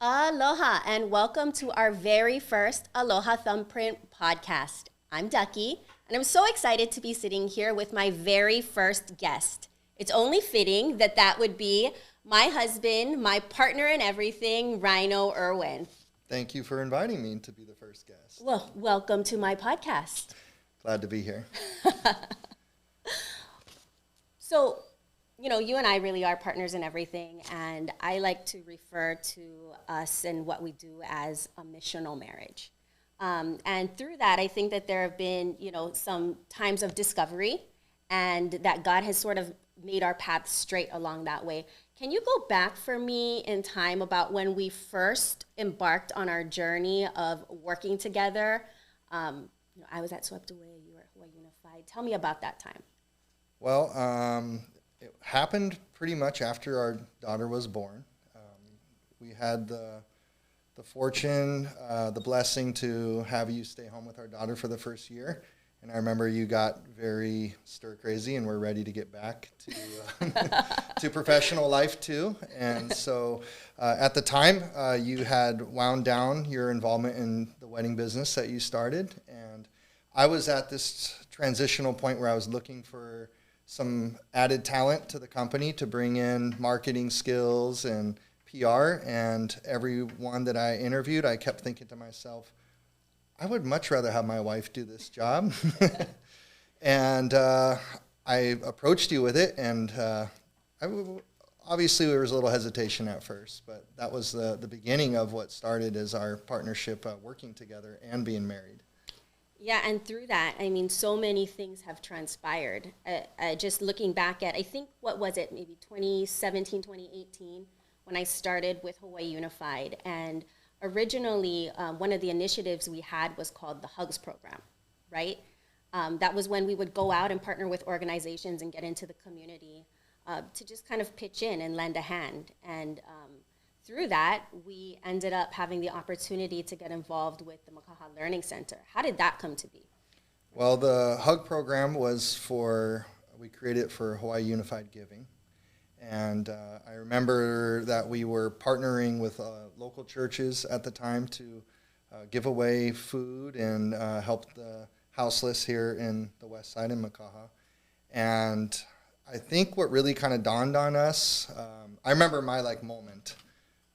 Aloha and welcome to our very first Aloha Thumbprint podcast. I'm Duckie and I'm so excited to be sitting here with my very first guest. It's only fitting that that would be my husband, my partner in everything, Ryno Irwin. Thank you for inviting me to be the first guest. Well, welcome to my podcast. Glad to be here. So, you know, you and I really are partners in everything, and I like to refer to us and what we do as a missional marriage. And through that, I think that there have been, some times of discovery, and that God has sort of made our path straight along that way. Can you go back for me in time about when we first embarked on our journey of working together? I was at Swept Away, you were at Hawaii Unified. Tell me about that time. Well, it happened pretty much after our daughter was born. We had the fortune, the blessing to have you stay home with our daughter for the first year. And I remember you got very stir crazy and were ready to get back to to professional life too. And so at the time, you had wound down your involvement in the wedding business that you started. And I was at this transitional point where I was looking for some added talent to the company to bring in marketing skills and PR. And everyone that I interviewed, I kept thinking to myself, I would much rather have my wife do this job. And I approached you with it, and obviously there was a little hesitation at first, but that was the beginning of what started as our partnership working together and being married. Yeah, and through that, I mean, so many things have transpired. Just looking back at, I think, what was it, maybe 2017, 2018, when I started with Hawaii Unified. And originally, one of the initiatives we had was called the HUGS program, right? That was when we would go out and partner with organizations and get into the community to just kind of pitch in and lend a hand. And through that, we ended up having the opportunity to get involved with the Makaha Learning Center. How did that come to be? Well, the HUG program was we created it for Hawaii Unified Giving. And I remember that we were partnering with local churches at the time to give away food and help the houseless here in the West Side in Makaha. And I think what really kind of dawned on us, I remember my moment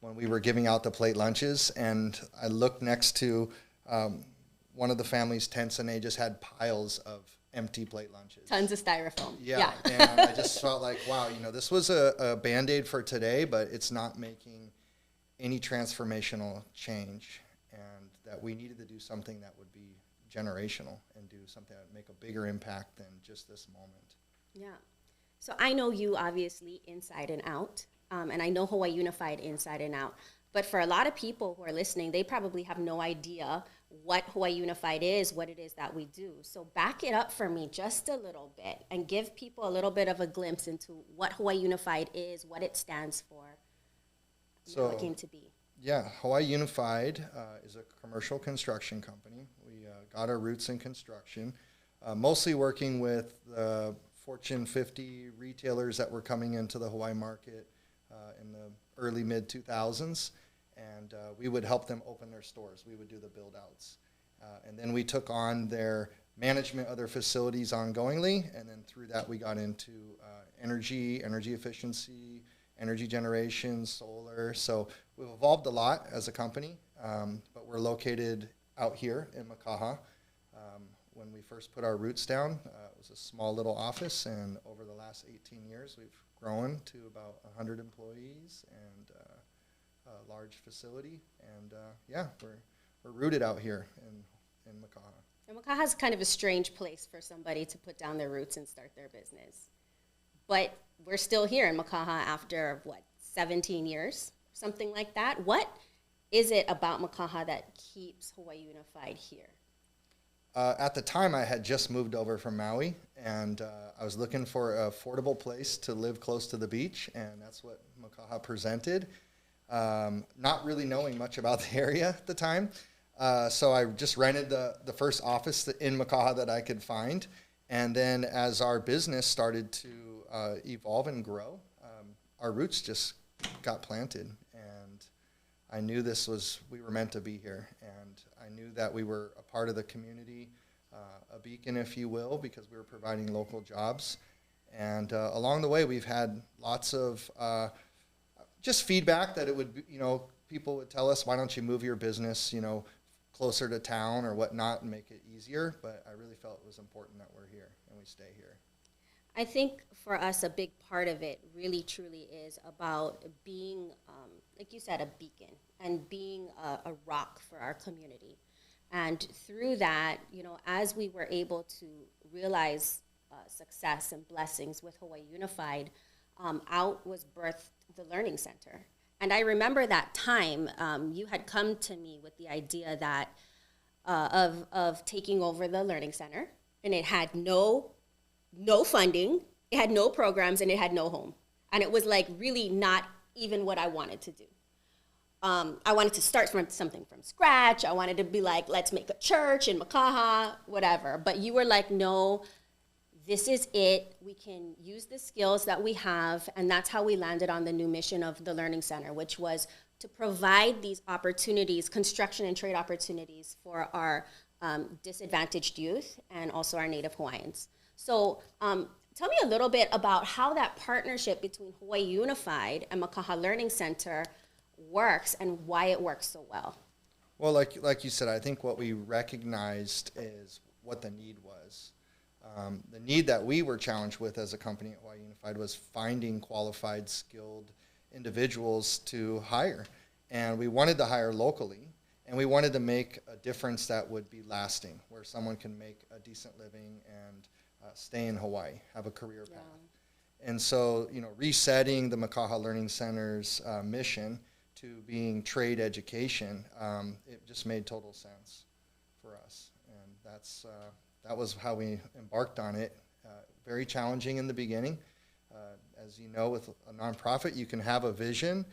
when we were giving out the plate lunches, and I looked next to one of the family's tents, and they just had piles of empty plate lunches. Tons of styrofoam. Yeah. And I just felt like, wow, this was a Band-Aid for today, but it's not making any transformational change, and that we needed to do something that would be generational and do something that would make a bigger impact than just this moment. Yeah. So I know you obviously inside and out, and I know Hawaii Unified inside and out. But for a lot of people who are listening, they probably have no idea what Hawaii Unified is, what it is that we do. So back it up for me just a little bit and give people a little bit of a glimpse into what Hawaii Unified is, what it stands for, how it came to be. Yeah, Hawaii Unified is a commercial construction company. We got our roots in construction, mostly working with the Fortune 50 retailers that were coming into the Hawaii market in the early mid-2000s, and we would help them open their stores. We would do the build-outs. And then we took on their management of their facilities ongoingly, and then through that we got into energy efficiency, energy generation, solar. So we've evolved a lot as a company, but we're located out here in Makaha. When we first put our roots down, it was a small little office, and over the last 18 years we've grown to about 100 employees and a large facility, and we're rooted out here in Makaha. And Makaha is kind of a strange place for somebody to put down their roots and start their business. But we're still here in Makaha after, 17 years, something like that. What is it about Makaha that keeps Hawaii Unified here? At the time, I had just moved over from Maui, and I was looking for an affordable place to live close to the beach, and that's what Makaha presented. Not really knowing much about the area at the time, so I just rented the first office in Makaha that I could find, and then as our business started to evolve and grow, our roots just got planted, and I knew we were meant to be here, and I knew that we were a part of the community, a beacon, if you will, because we were providing local jobs. And along the way, we've had lots of just feedback that it would be, people would tell us, why don't you move your business, closer to town or whatnot and make it easier. But I really felt it was important that we're here and we stay here. I think for us, a big part of it really truly is about being, like you said, a beacon and being a rock for our community. And through that, as we were able to realize success and blessings with Hawaii Unified, out was birthed the Learning Center. And I remember that time you had come to me with the idea that of taking over the Learning Center, and it had no funding, it had no programs, and it had no home. And it was like really not even what I wanted to do. I wanted to start something from scratch. I wanted to be like, let's make a church in Makaha, whatever. But you were like, no, this is it. We can use the skills that we have. And that's how we landed on the new mission of the Learning Center, which was to provide these opportunities, construction and trade opportunities for our disadvantaged youth and also our Native Hawaiians. So tell me a little bit about how that partnership between Hawaii Unified and Makaha Learning Center works and why it works so well. Well, like you said, I think what we recognized is what the need was. The need that we were challenged with as a company at Hawaii Unified was finding qualified, skilled individuals to hire. And we wanted to hire locally, and we wanted to make a difference that would be lasting, where someone can make a decent living and stay in Hawaii, have a career path. And so, resetting the Makaha Learning Center's mission to being trade education, it just made total sense for us. And that was how we embarked on it. Very challenging in the beginning. As you know, with a nonprofit, you can have a vision.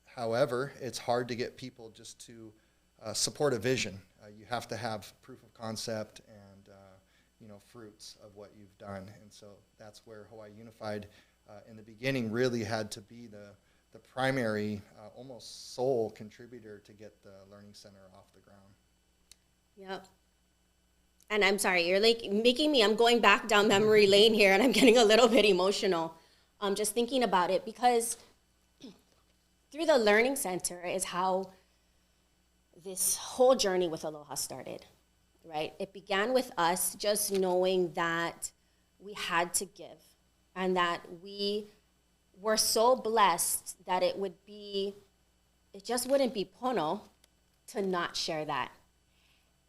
However, it's hard to get people just to support a vision. You have to have proof of concept and fruits of what you've done. And so that's where Hawaii Unified in the beginning really had to be the primary, almost sole contributor to get the Learning Center off the ground. Yep. And I'm sorry, you're like I'm going back down memory lane here, and I'm getting a little bit emotional. Just thinking about it, because through the Learning Center is how this whole journey with Aloha started, right? It began with us just knowing that we had to give, and that we were so blessed that it just wouldn't be Pono to not share that.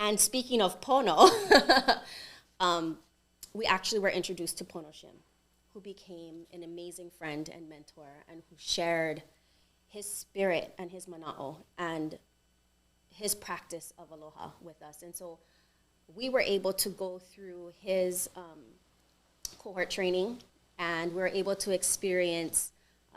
And speaking of Pono, we actually were introduced to Pono Shim, who became an amazing friend and mentor, and who shared his spirit and his mana'o and his practice of aloha with us. And so we were able to go through his cohort training, and we were able to experience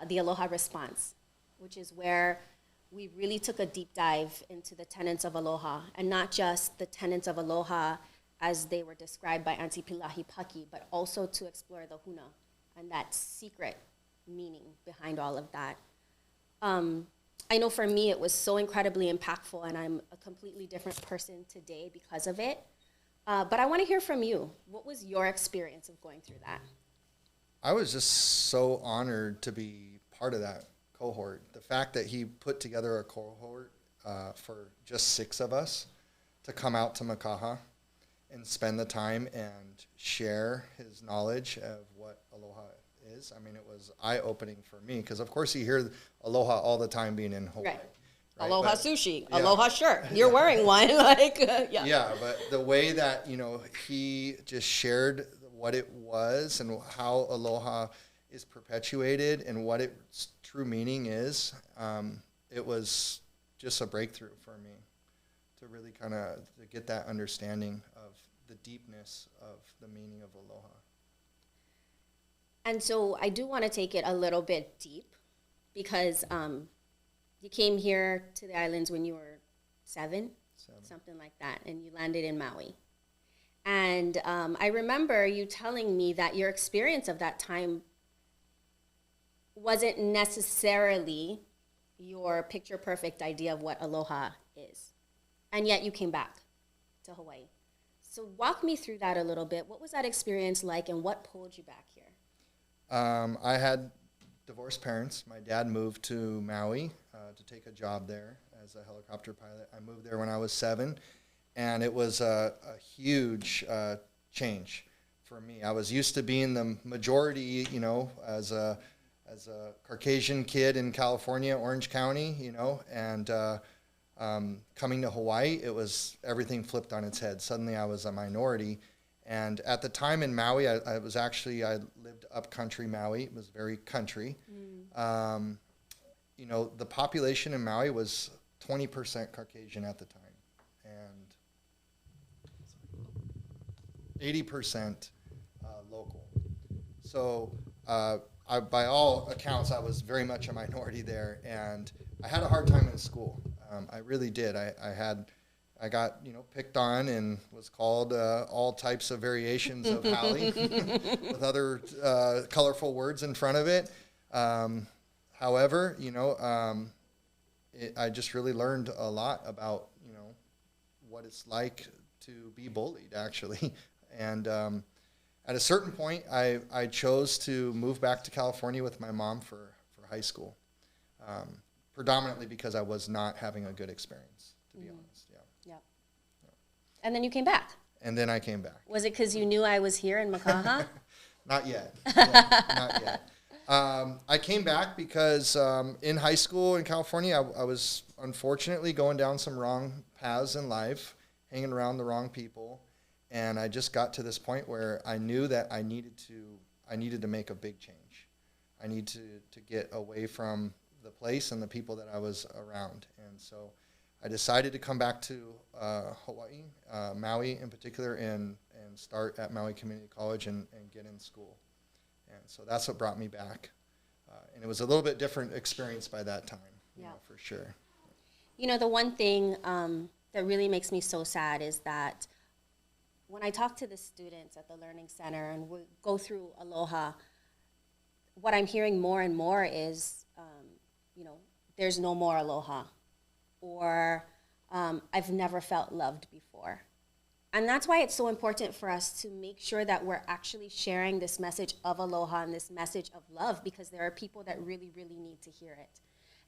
the Aloha Response, which is where we really took a deep dive into the tenets of aloha, and not just the tenets of aloha as they were described by Auntie Pilahi Paki, but also to explore the huna and that secret meaning behind all of that. I know for me it was so incredibly impactful, and I'm a completely different person today because of it. But I want to hear from you. What was your experience of going through that? I was just so honored to be part of that cohort. The fact that he put together a cohort for just 6 of us to come out to Makaha and spend the time and share his knowledge of what aloha is. I mean, it was eye-opening for me, because of course you hear aloha all the time being in Hawaii. Right. Aloha sushi, yeah. Aloha shirt. You're wearing one, yeah. Yeah, but the way that he just shared what it was and how aloha is perpetuated and what its true meaning is, it was just a breakthrough for me to really kind of get that understanding of the deepness of the meaning of aloha. And so I do want to take it a little bit deep, because you came here to the islands when you were 7, something like that, and you landed in Maui. And I remember you telling me that your experience of that time wasn't necessarily, your picture perfect idea of what aloha is. And yet you came back to Hawaii. So walk me through that a little bit. What was that experience like, and what pulled you back here? I had divorced parents. My dad moved to Maui to take a job there as a helicopter pilot. I moved there when I was 7, and it was a huge change for me. I was used to being the majority, you know, as a Caucasian kid in California, Orange County, you know, and coming to Hawaii, it was everything flipped on its head. Suddenly I was a minority. And at the time in Maui, I lived up country Maui. It was very country. You know, the population in Maui was 20% Caucasian at the time, and 80% local. So by all accounts, I was very much a minority there, and I had a hard time in school. I really did. I got, you know, picked on and was called all types of variations of Hallie with other colorful words in front of it. However, you know, I just really learned a lot about, you know, what it's like to be bullied, actually. And at a certain point, I chose to move back to California with my mom for high school, predominantly because I was not having a good experience, to be honest. Yep. And then you came back. And then I came back. Was it because you knew I was here in Makaha? Not yet. Not yet. I came back because in high school in California, I was unfortunately going down some wrong paths in life, hanging around the wrong people. And I just got to this point where I knew that I needed to make a big change. I need to get away from the place and the people that I was around. And so I decided to come back to Hawaii, Maui in particular, and start at Maui Community College and get in school. And so that's what brought me back. And it was a little bit different experience by that time, you know, for sure. You know, the one thing that really makes me so sad is that when I talk to the students at the Learning Center and we go through Aloha, what I'm hearing more and more is, you know, there's no more Aloha, or I've never felt loved before. And that's why it's so important for us to make sure that we're actually sharing this message of Aloha and this message of love, because there are people that really, really need to hear it.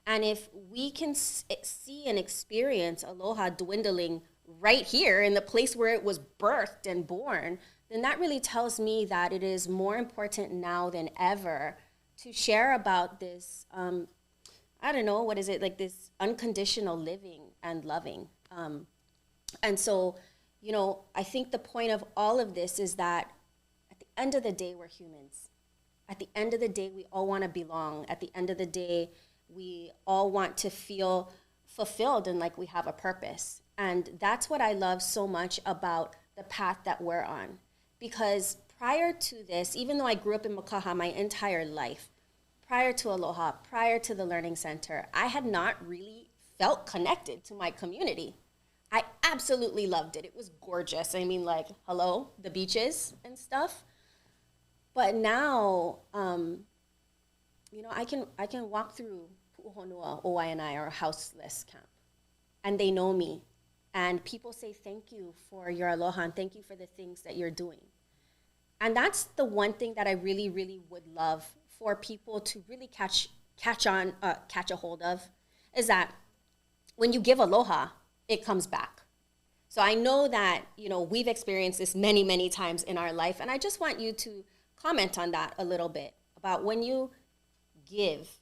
And if we can see and experience Aloha dwindling right here in the place where it was birthed and born, then that really tells me that it is more important now than ever to share about this, I don't know, what is it, like this unconditional living and loving. And so, you know, I think the point of all of this is that at the end of the day, we're humans. At the end of the day, we all want to belong. At the end of the day, we all want to feel fulfilled and like we have a purpose. And that's what I love so much about the path that we're on. Because prior to this, even though I grew up in Makaha my entire life, prior to Aloha, prior to the Learning Center, I had not really felt connected to my community. I absolutely loved it. It was gorgeous. I mean, like, hello, the beaches and stuff. But now, you know, I can walk through Pu'uhonua, Owainai, or houseless camp, and they know me. And people say, thank you for your aloha and thank you for the things that you're doing. And that's the one thing that I really, really would love for people to really catch a hold of, is that when you give aloha, it comes back. So I know that, you know, we've experienced this many, many times in our life. And I just want you to comment on that a little bit, about when you give,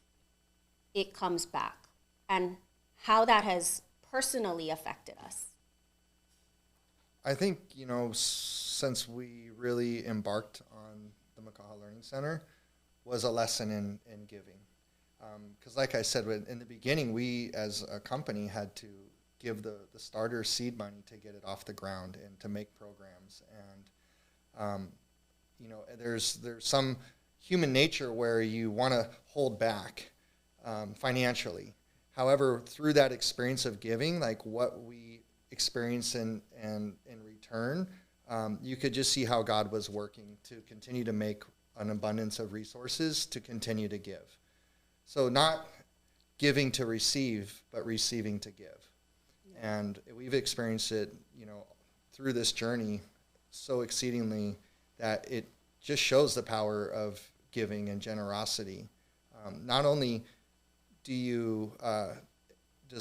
it comes back, and how that has personally affected us. I think, you know, since we really embarked on the Makaha Learning Center, was a lesson in giving. Because like I said, in the beginning, we as a company had to give the starter seed money to get it off the ground and to make programs. And, you know, there's some human nature where you want to hold back financially. However, through that experience of giving, like what we experienced in return, you could just see how God was working to continue to make an abundance of resources to continue to give. So not giving to receive, but receiving to give. And we've experienced it, through this journey so exceedingly that it just shows the power of giving and generosity. Not only does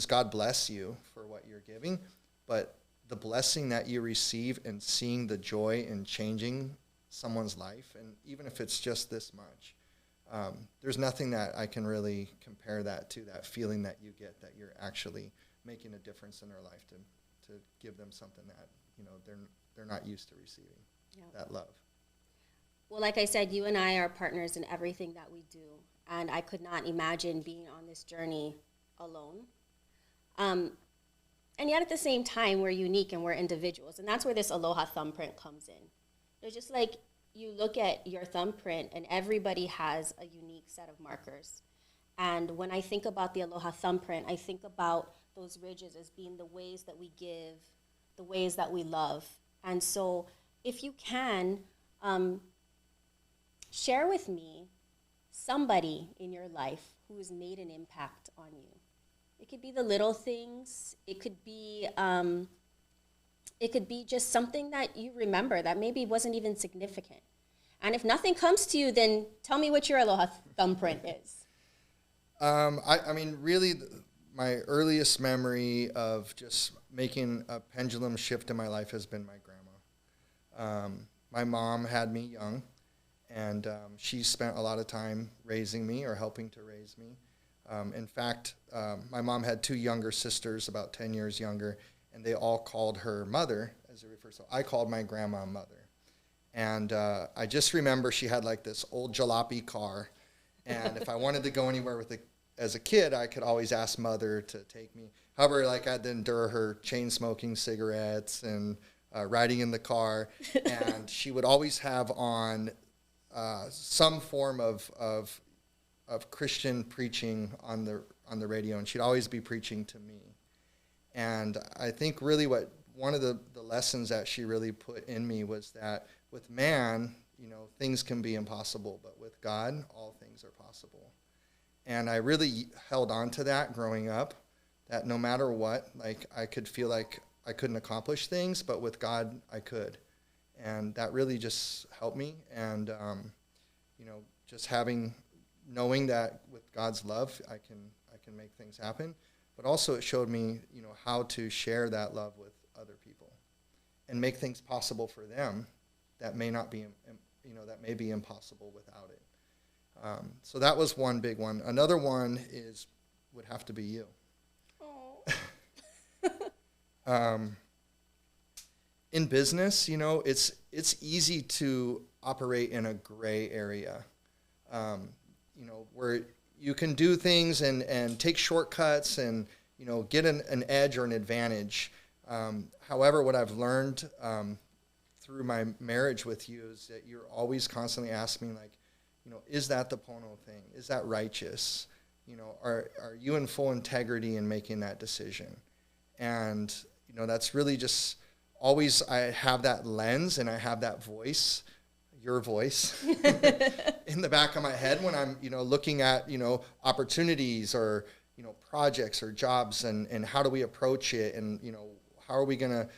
God bless you for what you're giving, but the blessing that you receive and seeing the joy in changing someone's life, and even if it's just this much, there's nothing that I can really compare that to, that feeling that you get that you're actually making a difference in their life to give them something that they're not used to receiving. That love. Well, like I said, you and I are partners in everything that we do, and I could not imagine being on this journey alone. And yet at the same time, we're unique and we're individuals, and that's where this Aloha Thumbprint comes in. It's just like you look at your thumbprint, and everybody has a unique set of markers. And when I think about the Aloha Thumbprint, I think about those ridges as being the ways that we give, the ways that we love. And so if you can, share with me somebody in your life who has made an impact on you. It could be the little things. It could be just something that you remember that maybe wasn't even significant. And if nothing comes to you, then tell me what your Aloha Thumbprint is. I mean, really, my earliest memory of just making a pendulum shift in my life has been my grandma. My mom had me young, and she spent a lot of time raising me or helping to raise me. In fact, my mom had two younger sisters, about 10 years younger, and they all called her mother, as they refer. So I called my grandma mother. And I just remember she had like this old jalopy car, and if I wanted to go anywhere with it as a kid, I could always ask mother to take me. However, like I had to endure her chain smoking cigarettes and riding in the car, and she would always have on some form of Christian preaching on the radio, and she'd always be preaching to me. And I think really one of the lessons that she really put in me was that with man, things can be impossible, but with God, all things are possible. And I really held on to that growing up, that no matter what, like I could feel like I couldn't accomplish things, but with God, I could. And that really just helped me. And, just knowing that with God's love, I can make things happen. But also it showed me, how to share that love with other people and make things possible for them that may not be, that may be impossible without it. So that was one big one. Another one would have to be you. In business, it's easy to operate in a gray area, where you can do things and take shortcuts and, get an edge or an advantage. However, what I've learned through my marriage with you is that you're always constantly asking me, like, is that the Pono thing? Is that righteous? Are you in full integrity in making that decision? And, that's really just always, I have that lens and I have that voice, your voice, in the back of my head when I'm, looking at, opportunities or, projects or jobs and how do we approach it and, how are we going to,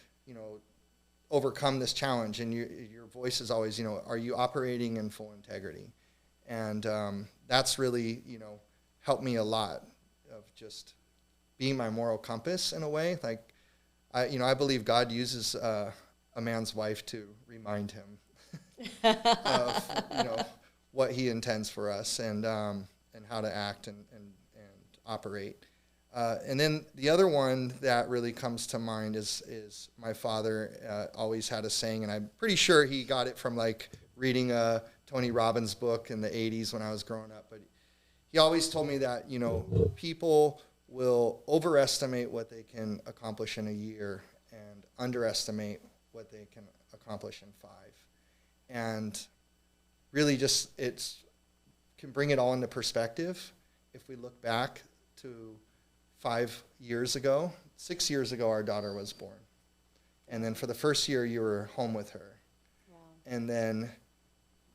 overcome this challenge? And your voice is always, are you operating in full integrity? And that's really, helped me a lot of just being my moral compass in a way. Like, I believe God uses a man's wife to remind him of, what he intends for us and how to act and operate. And then the other one that really comes to mind is my father always had a saying, and I'm pretty sure he got it from like reading a Tony Robbins book in the 80s when I was growing up. But he always told me that, people will overestimate what they can accomplish in a year and underestimate what they can accomplish in 5. And really just can bring it all into perspective. If we look back to 5 years ago, 6 years ago, our daughter was born. And then for the first year, you were home with her. Wow. And then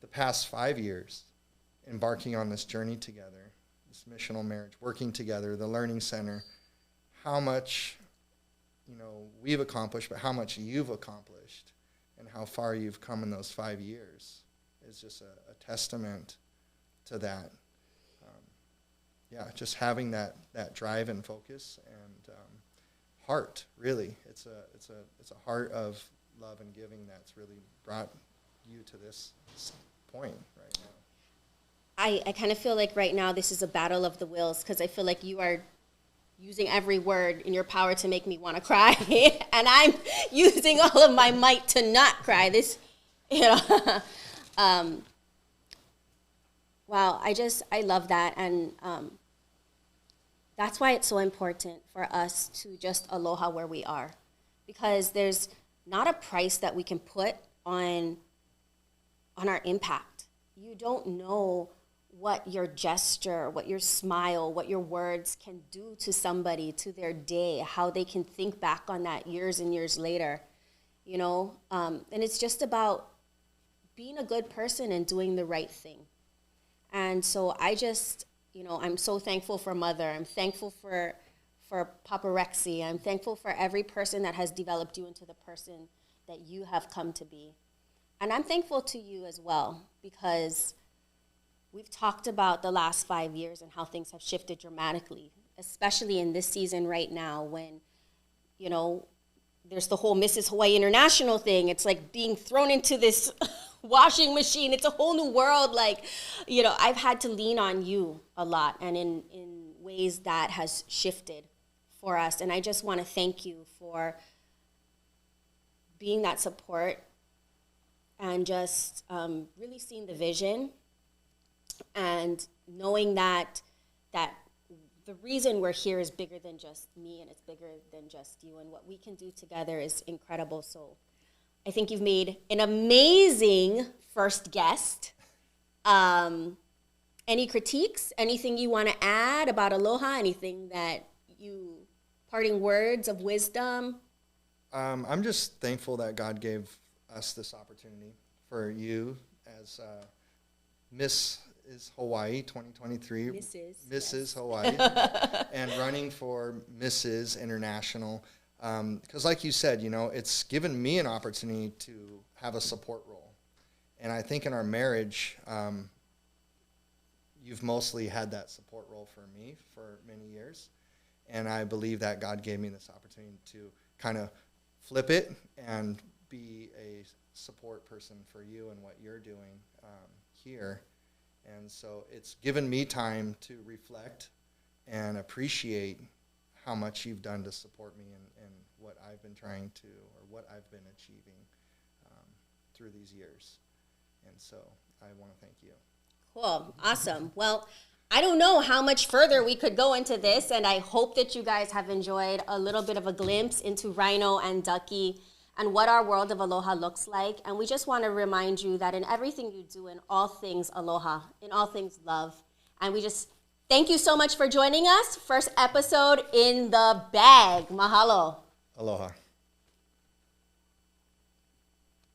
the past 5 years, embarking on this journey together, this missional marriage, working together, the Learning Center, how much, we've accomplished, but how much you've accomplished and how far you've come in those 5 years is just a testament to that. Just having that drive and focus and heart, really. It's a heart of love and giving that's really brought you to this point right now. I kind of feel like right now this is a battle of the wills, because I feel like you are using every word in your power to make me want to cry, and I'm using all of my might to not cry. Wow, I love that, and that's why it's so important for us to just aloha where we are, because there's not a price that we can put on our impact. You don't know what your gesture, what your smile, what your words can do to somebody, to their day, how they can think back on that years and years later, and it's just about being a good person and doing the right thing. And so I just, I'm so thankful for Mother. I'm thankful for Papa Rexy. I'm thankful for every person that has developed you into the person that you have come to be. And I'm thankful to you as well, because we've talked about the last 5 years and how things have shifted dramatically, especially in this season right now when, there's the whole Mrs. Hawaii International thing. It's like being thrown into this washing machine. It's a whole new world. I've had to lean on you a lot, and in ways that has shifted for us. And I just want to thank you for being that support and just really seeing the vision and knowing that the reason we're here is bigger than just me, and it's bigger than just you, and what we can do together is incredible. So I think you've made an amazing first guest. Any critiques? Anything you want to add about Aloha? Anything parting words of wisdom? I'm just thankful that God gave us this opportunity for you as Mrs. Hawaii 2023. Mrs. Yes. Hawaii. And running for Mrs. International. Because like you said, it's given me an opportunity to have a support role. And I think in our marriage, you've mostly had that support role for me for many years. And I believe that God gave me this opportunity to kind of flip it and be a support person for you and what you're doing here. And so it's given me time to reflect and appreciate how much you've done to support me and what I've been trying to, or what I've been achieving through these years. And so I want to thank you. Cool. Awesome. Well, I don't know how much further we could go into this, and I hope that you guys have enjoyed a little bit of a glimpse into Ryno and Duckie and what our world of Aloha looks like. And we just want to remind you that in everything you do, in all things Aloha, in all things love. And we just thank you so much for joining us. First episode in the bag. Mahalo. Aloha.